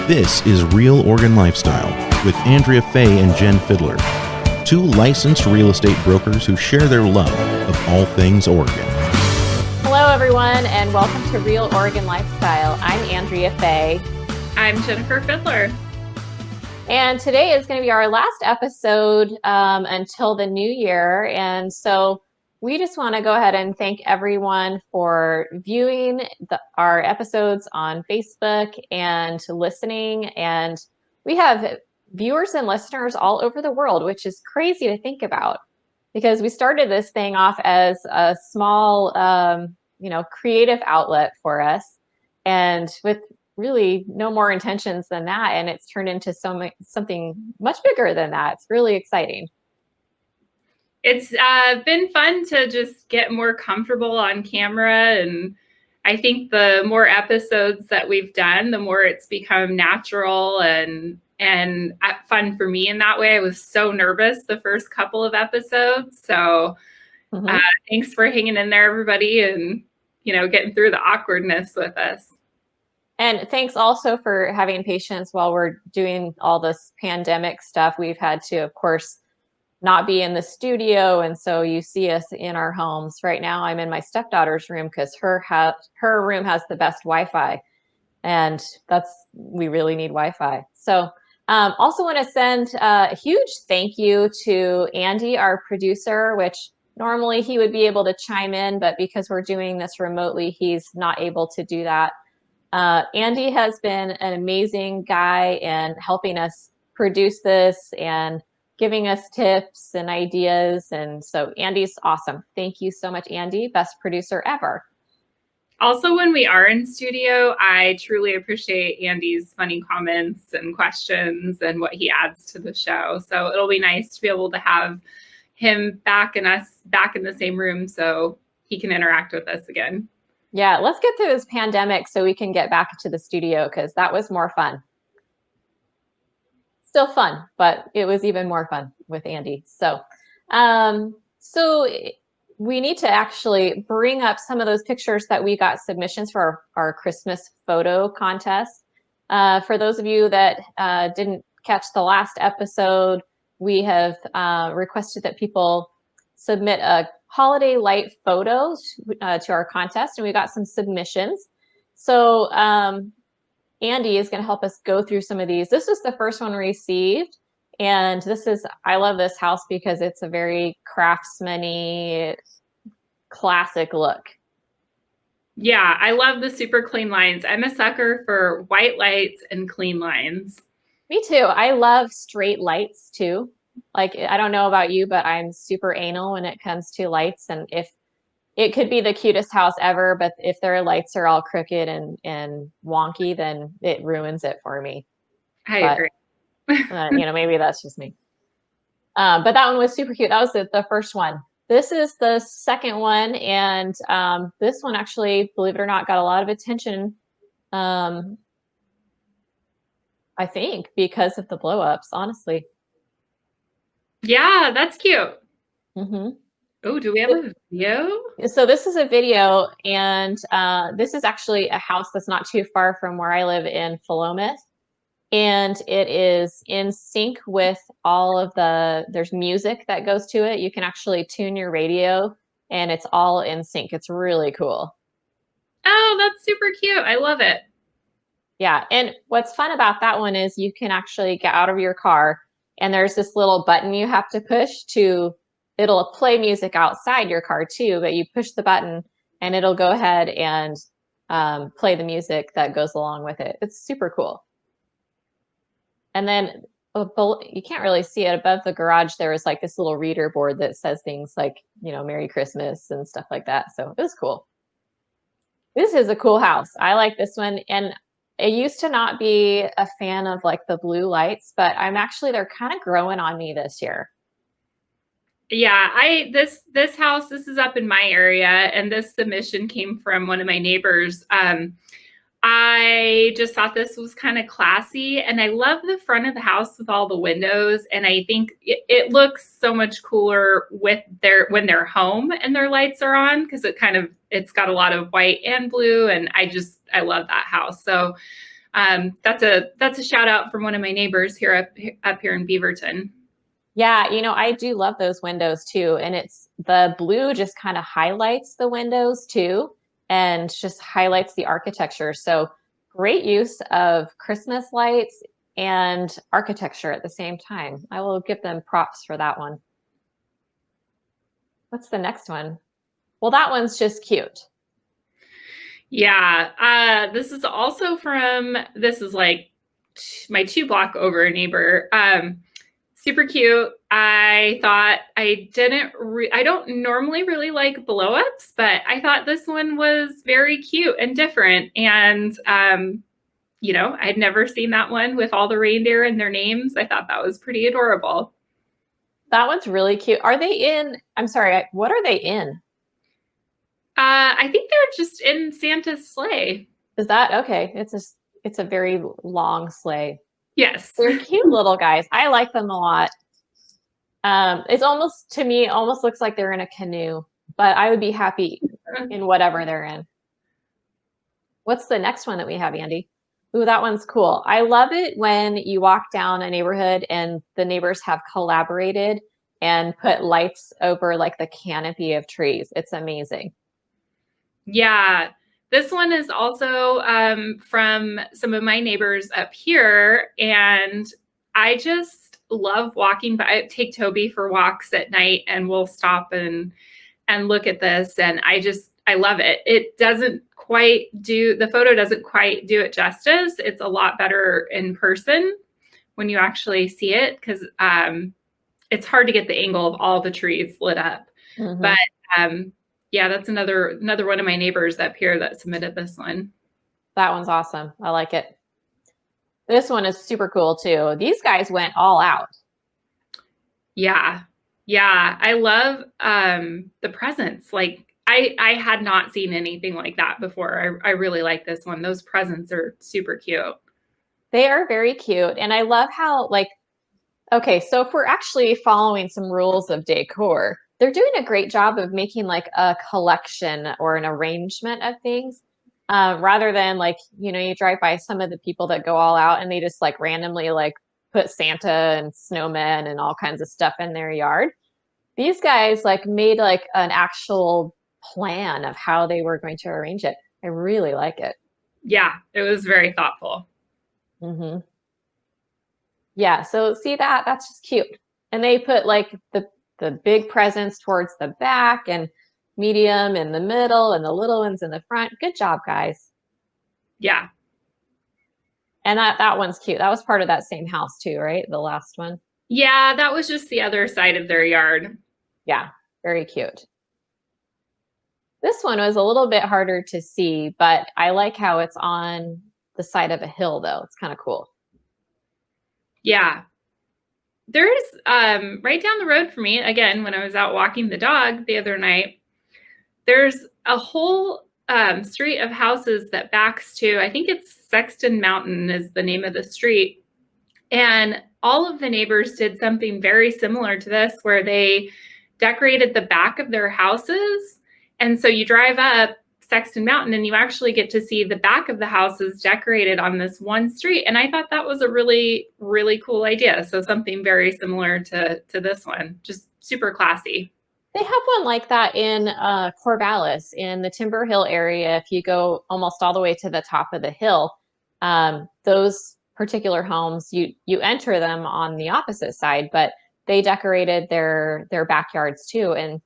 This is Real Oregon Lifestyle with Andrea Fay and Jen Fiddler, two licensed real estate brokers who share their love of all things Oregon. Hello, everyone, and welcome to Real Oregon Lifestyle. I'm Andrea Fay. I'm Jennifer Fiddler. And today is going to be our last episode until the new year. And so we just want to go ahead and thank everyone for viewing our episodes on Facebook and listening. And we have viewers and listeners all over the world, which is crazy to think about because we started this thing off as a small, creative outlet for us. And with really no more intentions than that. And it's turned into something much bigger than that. It's really exciting. It's been fun to just get more comfortable on camera. And I think the more episodes that we've done, the more it's become natural and fun for me in that way. I was so nervous the first couple of episodes. So thanks for hanging in there, everybody, and, getting through the awkwardness with us. And thanks also for having patience while we're doing all this pandemic stuff. We've had to, of course, not be in the studio. And so you see us in our homes. Right now, I'm in my stepdaughter's room because her room has the best Wi-Fi. And we really need Wi-Fi. So also want to send a huge thank you to Andy, our producer, which normally he would be able to chime in, but because we're doing this remotely, he's not able to do that. Andy has been an amazing guy in helping us produce this and giving us tips and ideas. And so Andy's awesome. Thank you so much, Andy. Best producer ever. Also, when we are in studio, I truly appreciate Andy's funny comments and questions and what he adds to the show. So it'll be nice to be able to have him back and us back in the same room so he can interact with us again. Yeah, let's get through this pandemic so we can get back to the studio because that was more fun. Still fun, but it was even more fun with Andy. So we need to actually bring up some of those pictures that we got submissions for our Christmas photo contest. For those of you that didn't catch the last episode, we have requested that people submit a holiday light photos to our contest, and we got some submissions. So Andy is going to help us go through some of these. This is the first one we received, and I love this house because it's a very craftsman-y, classic look. Yeah, I love the super clean lines. I'm a sucker for white lights and clean lines. Me too. I love straight lights too. Like, I don't know about you, but I'm super anal when it comes to lights. And if it could be the cutest house ever, but if their lights are all crooked and wonky, then it ruins it for me. I agree. Maybe that's just me. But that one was super cute. That was the first one. This is the second one. And this one actually, believe it or not, got a lot of attention. I think because of the blow-ups, honestly. Yeah, that's cute. Mm-hmm. Oh, do we have a video? So this is a video, and this is actually a house that's not too far from where I live in Philomath. And it is in sync with there's music that goes to it. You can actually tune your radio, and it's all in sync. It's really cool. Oh, that's super cute. I love it. Yeah, and what's fun about that one is you can actually get out of your car, and there's this little button you have to push it'll play music outside your car too, but you push the button and it'll go ahead and play the music that goes along with it. It's super cool. And then you can't really see it above the garage. There is like this little reader board that says things like, Merry Christmas and stuff like that. So it was cool. This is a cool house. I like this one. And I used to not be a fan of like the blue lights, but they're kind of growing on me this year. Yeah, this house, this is up in my area, and this submission came from one of my neighbors. I just thought this was kind of classy, and I love the front of the house with all the windows. And I think it looks so much cooler when they're home and their lights are on, because it's got a lot of white and blue, and I love that house. So That's a shout out from one of my neighbors here up here in Beaverton. Yeah, I do love those windows too. And it's the blue just kind of highlights the windows too and just highlights the architecture. So great use of Christmas lights and architecture at the same time. I will give them props for that one. What's the next one? Well, that one's just cute. Yeah, this is also this is like my 2 block over neighbor. Super cute. I thought I don't normally really like blow ups, but I thought this one was very cute and different. And, I'd never seen that one with all the reindeer and their names. I thought that was pretty adorable. That one's really cute. Are they in? I'm sorry, what are they in? I think they're just in Santa's sleigh. Is that okay? It's a very long sleigh. Yes. They're cute little guys. I like them a lot. It's almost, to me, almost looks like they're in a canoe, but I would be happy in whatever they're in. What's the next one that we have, Andy? Ooh, that one's cool. I love it when you walk down a neighborhood and the neighbors have collaborated and put lights over like the canopy of trees. It's amazing. Yeah. This one is also from some of my neighbors up here. And I just love walking by. I take Toby for walks at night and we'll stop and look at this. And I love it. The photo doesn't quite do it justice. It's a lot better in person when you actually see it because it's hard to get the angle of all the trees lit up. Mm-hmm. But yeah, that's another one of my neighbors up here that submitted this one. That one's awesome. I like it. This one is super cool too. These guys went all out. Yeah. Yeah. I love the presents. Like I had not seen anything like that before. I really like this one. Those presents are super cute. They are very cute. And I love how okay, so if we're actually following some rules of decor, they're doing a great job of making like a collection or an arrangement of things rather than you drive by some of the people that go all out and they just like randomly like put Santa and snowmen and all kinds of stuff in their yard. These guys like made like an actual plan of how they were going to arrange it. I really like it. Yeah, it was very thoughtful. Mm-hmm. Yeah, so see that's just cute. And they put like the big presents towards the back and medium in the middle and the little ones in the front. Good job, guys. Yeah. And that one's cute. That was part of that same house too, right? The last one. Yeah, that was just the other side of their yard. Yeah, very cute. This one was a little bit harder to see, but I like how it's on the side of a hill though. It's kind of cool. Yeah. There's right down the road from me, again, when I was out walking the dog the other night, there's a whole street of houses that backs to, I think it's Sexton Mountain is the name of the street. And all of the neighbors did something very similar to this, where they decorated the back of their houses. And so you drive up Sexton Mountain and you actually get to see the back of the houses decorated on this one street. And I thought that was a really, really cool idea. So something very similar to this one, just super classy. They have one like that in Corvallis in the Timber Hill area. If you go almost all the way to the top of the hill, those particular homes, you enter them on the opposite side, but they decorated their backyards too. And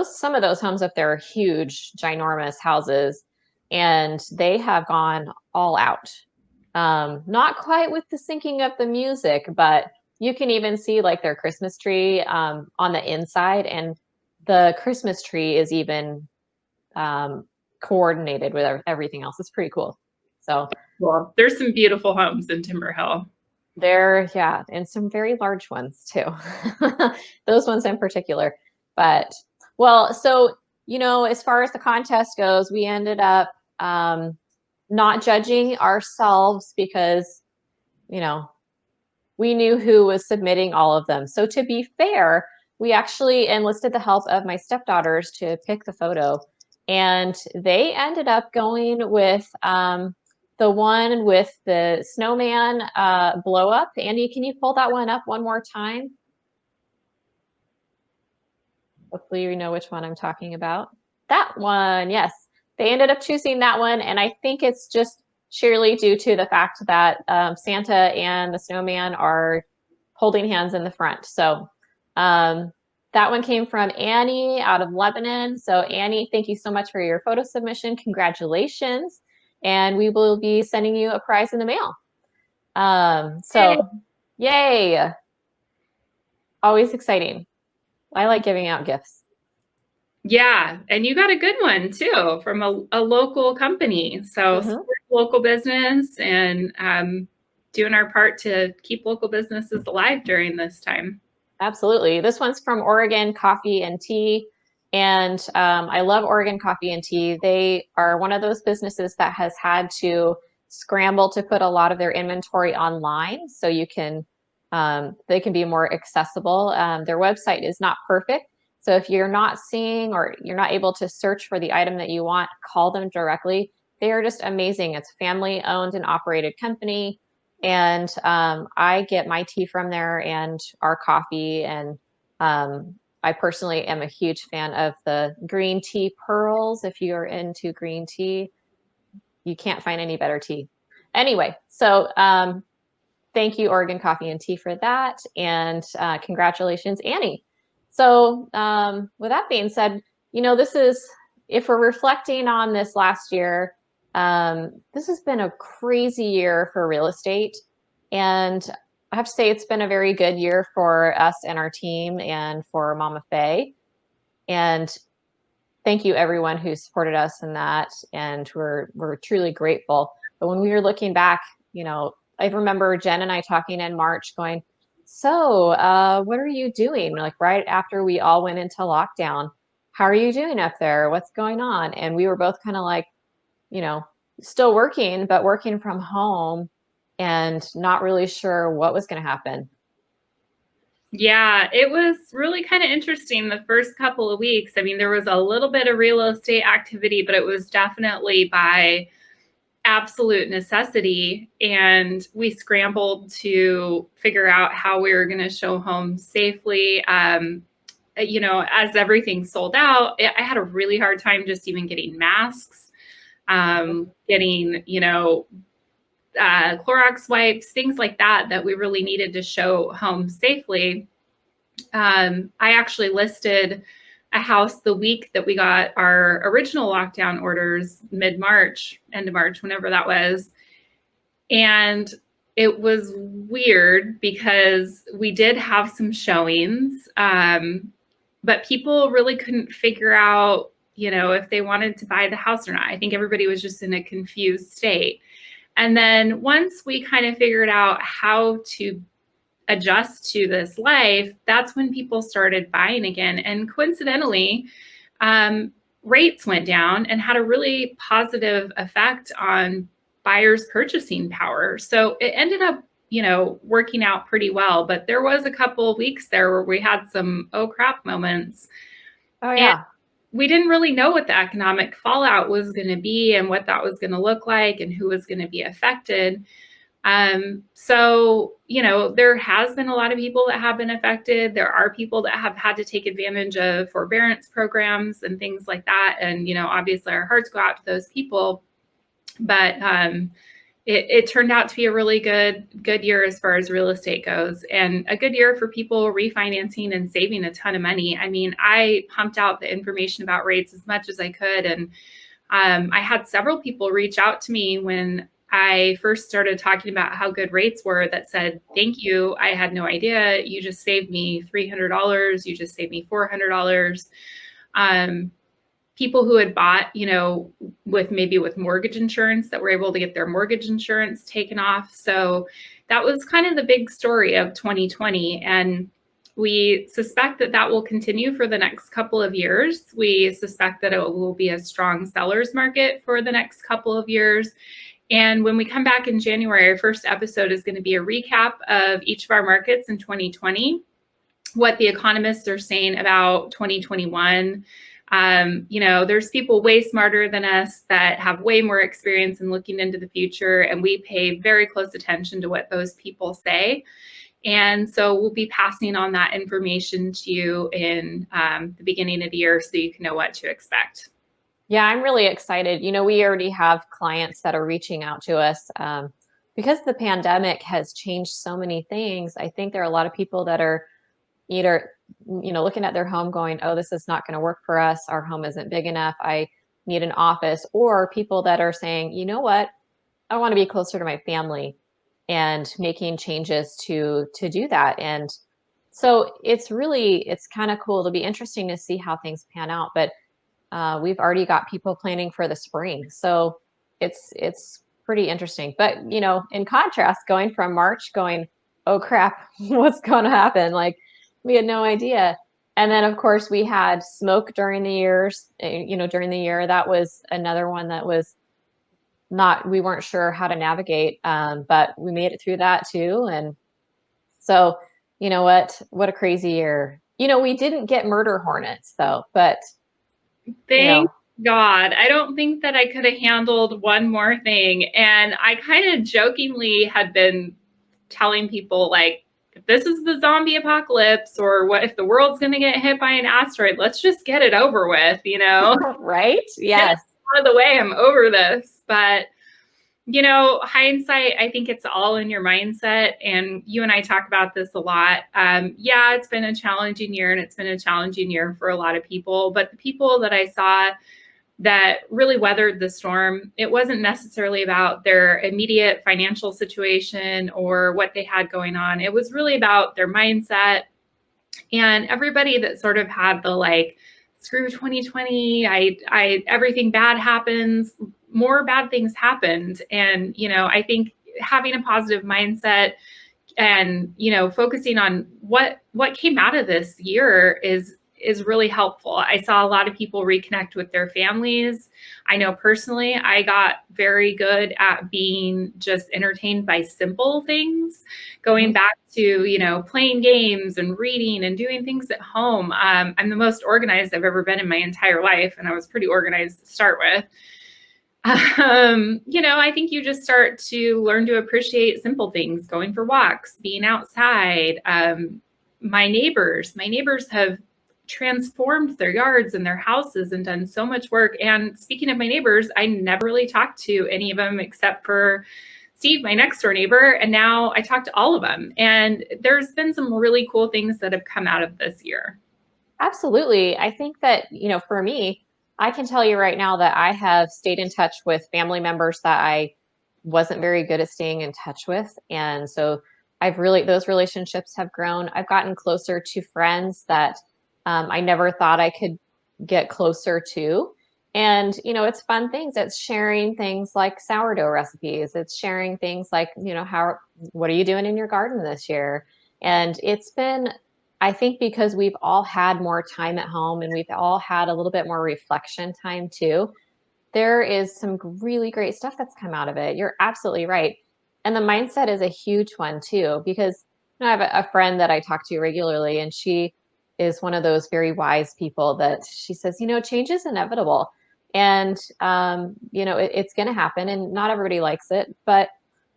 some of those homes up there are huge, ginormous houses, and they have gone all out. Not quite with the syncing of the music, but you can even see like their Christmas tree on the inside, and the Christmas tree is even coordinated with everything else. It's pretty cool. So well, there's some beautiful homes in Timber Hill. Yeah, and some very large ones too. Those ones in particular. But well, so as far as the contest goes, we ended up not judging ourselves because we knew who was submitting all of them. So to be fair, we actually enlisted the help of my stepdaughters to pick the photo, and they ended up going with the one with the snowman blow up. Andy, can you pull that one up one more time? Hopefully you know which one I'm talking about. That one, yes. They ended up choosing that one, and I think it's just sheerly due to the fact that Santa and the snowman are holding hands in the front. So that one came from Annie out of Lebanon. So Annie, thank you so much for your photo submission. Congratulations. And we will be sending you a prize in the mail. So yay. Always exciting. I like giving out gifts. Yeah, and you got a good one too from a local company. So support local business and doing our part to keep local businesses alive during this time. Absolutely. This one's from Oregon Coffee and Tea. And I love Oregon Coffee and Tea. They are one of those businesses that has had to scramble to put a lot of their inventory online so you can they can be more accessible. Their website is not perfect. So if you're not seeing or you're not able to search for the item that you want, call them directly. They are just amazing. It's a family owned and operated company. And I get my tea from there and our coffee. And I personally am a huge fan of the green tea pearls. If you're into green tea, you can't find any better tea. Anyway, so thank you, Oregon Coffee and Tea, for that. And congratulations, Annie. So with that being said, you know, this is, if we're reflecting on this last year, this has been a crazy year for real estate. And I have to say it's been a very good year for us and our team and for Mama Faye. And thank you everyone who supported us in that. And we're truly grateful. But when we were looking back, you know, I remember Jen and I talking in March going, so what are you doing? Like right after we all went into lockdown, how are you doing up there? What's going on? And we were both kind of like, you know, still working, but working from home and not really sure what was going to happen. Yeah, it was really kind of interesting the first couple of weeks. I mean, there was a little bit of real estate activity, but it was definitely by absolute necessity. And we scrambled to figure out how we were going to show homes safely. You know, as everything sold out, I had a really hard time just even getting masks, getting, you know, Clorox wipes, things like that, that we really needed to show homes safely. I actually listed a house the week that we got our original lockdown orders, mid-March, end of March, whenever that was. And it was weird because we did have some showings, but people really couldn't figure out, you know, if they wanted to buy the house or not. I think everybody was just in a confused state. And then once we kind of figured out how to adjust to this life, that's when people started buying again. And coincidentally, rates went down and had a really positive effect on buyers' purchasing power. So it ended up, you know, working out pretty well. But there was a couple of weeks there where we had some oh crap moments. Oh yeah. And we didn't really know what the economic fallout was going to be and what that was going to look like and who was going to be affected. So, you know, there has been a lot of people that have been affected. There are people that have had to take advantage of forbearance programs and things like that. And, you know, obviously our hearts go out to those people, but, it turned out to be a really good year as far as real estate goes, and a good year for people refinancing and saving a ton of money. I mean, I pumped out the information about rates as much as I could. And, I had several people reach out to me when I first started talking about how good rates were that said, thank you. I had no idea. You just saved me $300. You just saved me $400. People who had bought, you know, with mortgage insurance that were able to get their mortgage insurance taken off. So that was kind of the big story of 2020. And we suspect that that will continue for the next couple of years. We suspect that it will be a strong seller's market for the next couple of years. And when we come back in January, our first episode is going to be a recap of each of our markets in 2020, what the economists are saying about 2021, There's people way smarter than us that have way more experience in looking into the future, and we pay very close attention to what those people say. And so we'll be passing on that information to you in the beginning of the year so you can know what to expect. Yeah, I'm really excited. We already have clients that are reaching out to us because the pandemic has changed so many things. I think there are a lot of people that are either, looking at their home going, oh, this is not going to work for us. Our home isn't big enough. I need an office. Or people that are saying, you know what, I want to be closer to my family and making changes to do that. And so it's kind of cool. It'll be interesting to see how things pan out. But we've already got people planning for the spring. So it's pretty interesting. But, in contrast, going from March going, oh crap, what's going to happen? Like we had no idea. And then of course we had smoke during the years, during the year. That was another one that was we weren't sure how to navigate. But we made it through that too. And so, what a crazy year. We didn't get murder hornets though, but Thank God. I don't think that I could have handled one more thing. And I kind of jokingly had been telling people, like, if this is the zombie apocalypse, or what if the world's going to get hit by an asteroid, let's just get it over with, Right? Yes. Out of the way, I'm over this. But hindsight, I think it's all in your mindset. And you and I talk about this a lot. It's been a challenging year, and it's been a challenging year for a lot of people. But the people that I saw that really weathered the storm, it wasn't necessarily about their immediate financial situation or what they had going on. It was really about their mindset. And everybody that sort of had the like, screw 2020, I everything bad happens, more bad things happened. And, I think having a positive mindset and, focusing on what came out of this year is really helpful. I saw a lot of people reconnect with their families. I know personally, I got very good at being just entertained by simple things, going back to, playing games and reading and doing things at home. I'm the most organized I've ever been in my entire life, and I was pretty organized to start with. I think you just start to learn to appreciate simple things, going for walks, being outside. My neighbors have transformed their yards and their houses and done so much work. And speaking of my neighbors, I never really talked to any of them except for Steve, my next door neighbor. And now I talk to all of them. And there's been some really cool things that have come out of this year. Absolutely. I think that, for me, I can tell you right now that I have stayed in touch with family members that I wasn't very good at staying in touch with. And so those relationships have grown. I've gotten closer to friends that I never thought I could get closer to. And, it's fun things. It's sharing things like sourdough recipes. It's sharing things like, what are you doing in your garden this year? And it's been, I think, because we've all had more time at home and we've all had a little bit more reflection time too, there is some really great stuff that's come out of it. You're absolutely right. And the mindset is a huge one too, because I have a friend that I talk to regularly, and she is one of those very wise people that she says, change is inevitable. And, it's going to happen, and not everybody likes it, but,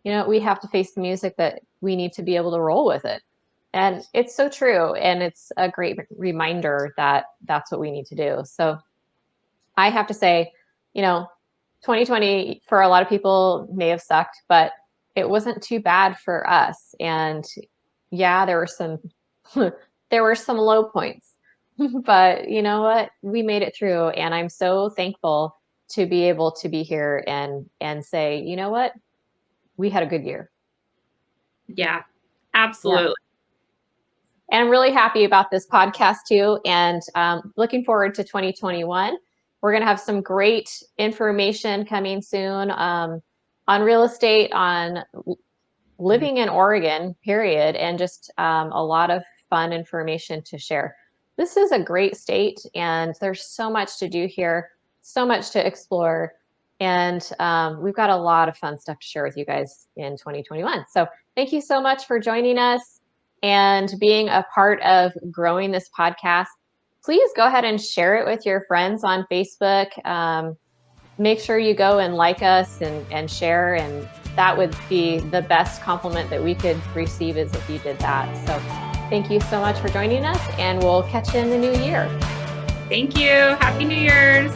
we have to face the music that we need to be able to roll with it. And it's so true. And it's a great reminder that that's what we need to do. So I have to say, 2020 for a lot of people may have sucked, but it wasn't too bad for us. And yeah, there were some low points, but you know what? We made it through, and I'm so thankful to be able to be here and say, you know what? We had a good year. Yeah, absolutely. Yeah. And I'm really happy about this podcast too, and looking forward to 2021. We're going to have some great information coming soon on real estate, on living in Oregon, period, and just a lot of fun information to share. This is a great state, and there's so much to do here, so much to explore, and we've got a lot of fun stuff to share with you guys in 2021. So thank you so much for joining us and being a part of growing this podcast. please go ahead and share it with your friends on Facebook. Make sure you go and like us and share, and that would be the best compliment that we could receive, is if you did that. So thank you so much for joining us, and we'll catch you in the new year. Thank you. Happy New Year's.